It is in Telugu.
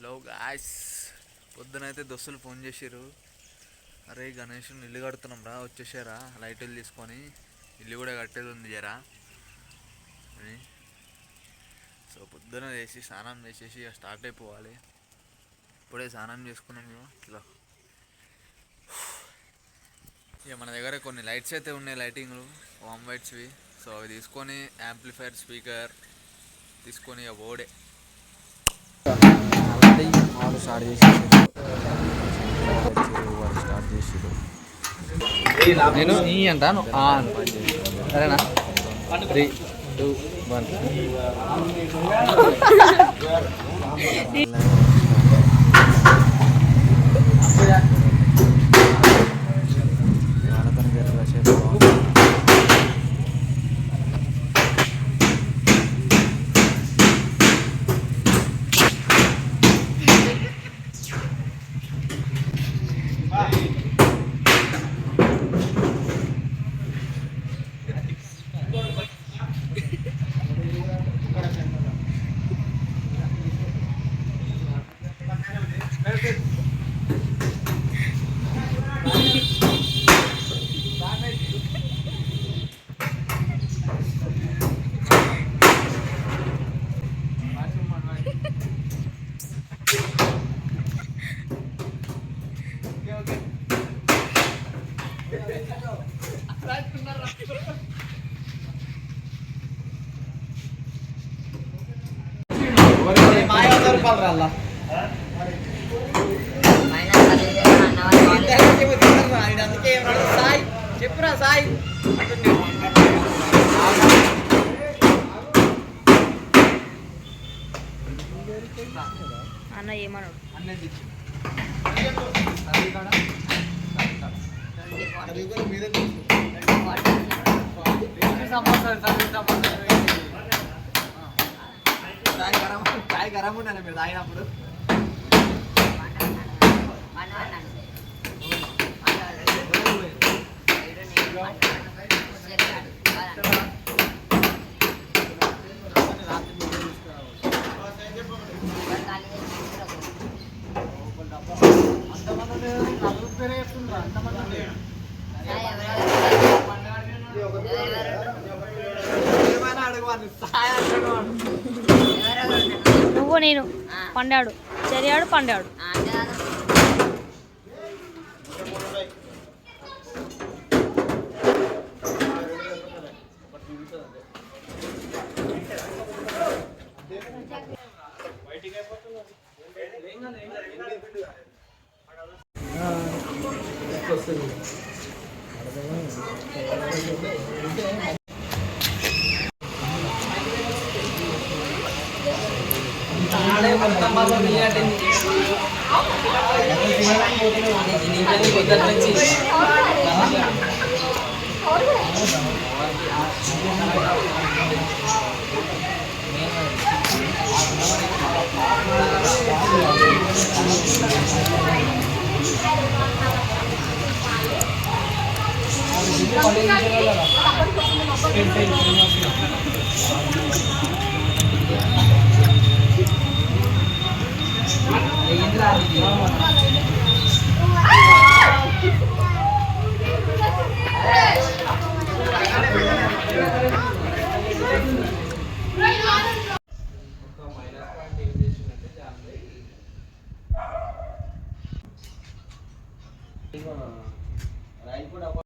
హలో గాయ్స్, పొద్దునైతే దోస్తులు ఫోన్ చేసిర్రు. అరే గణేష్ ఇల్లు కడుతున్నాం రా, వచ్చేసారా లైట్లు తీసుకొని, ఇల్లు కూడా కట్టేది ఉంది జరా అని. సో పొద్దున చేసి స్నానం చేసేసి స్టార్ట్ అయిపోవాలి. ఇప్పుడే స్నానం చేసుకున్నాం ఇట్లా. ఇక మన దగ్గర కొన్ని లైట్స్ అయితే ఉన్నాయి, లైటింగ్లు వామ్ వైట్స్వి. సో అవి తీసుకొని యాంప్లిఫైర్ స్పీకర్ తీసుకొని ఇక ఓడే వాళ్ళు స్టార్ట్ చేసారు. నేను ఈ అంటాను సరేనా. 3, 2, 1. చెప్పురా సాయి అన్న ఏమన్నాడు. చాయ్ గరం ఉండాలి మీరు తాగినప్పుడు. నువ్వు నేను పండాడు చెరియాడు పండాడు.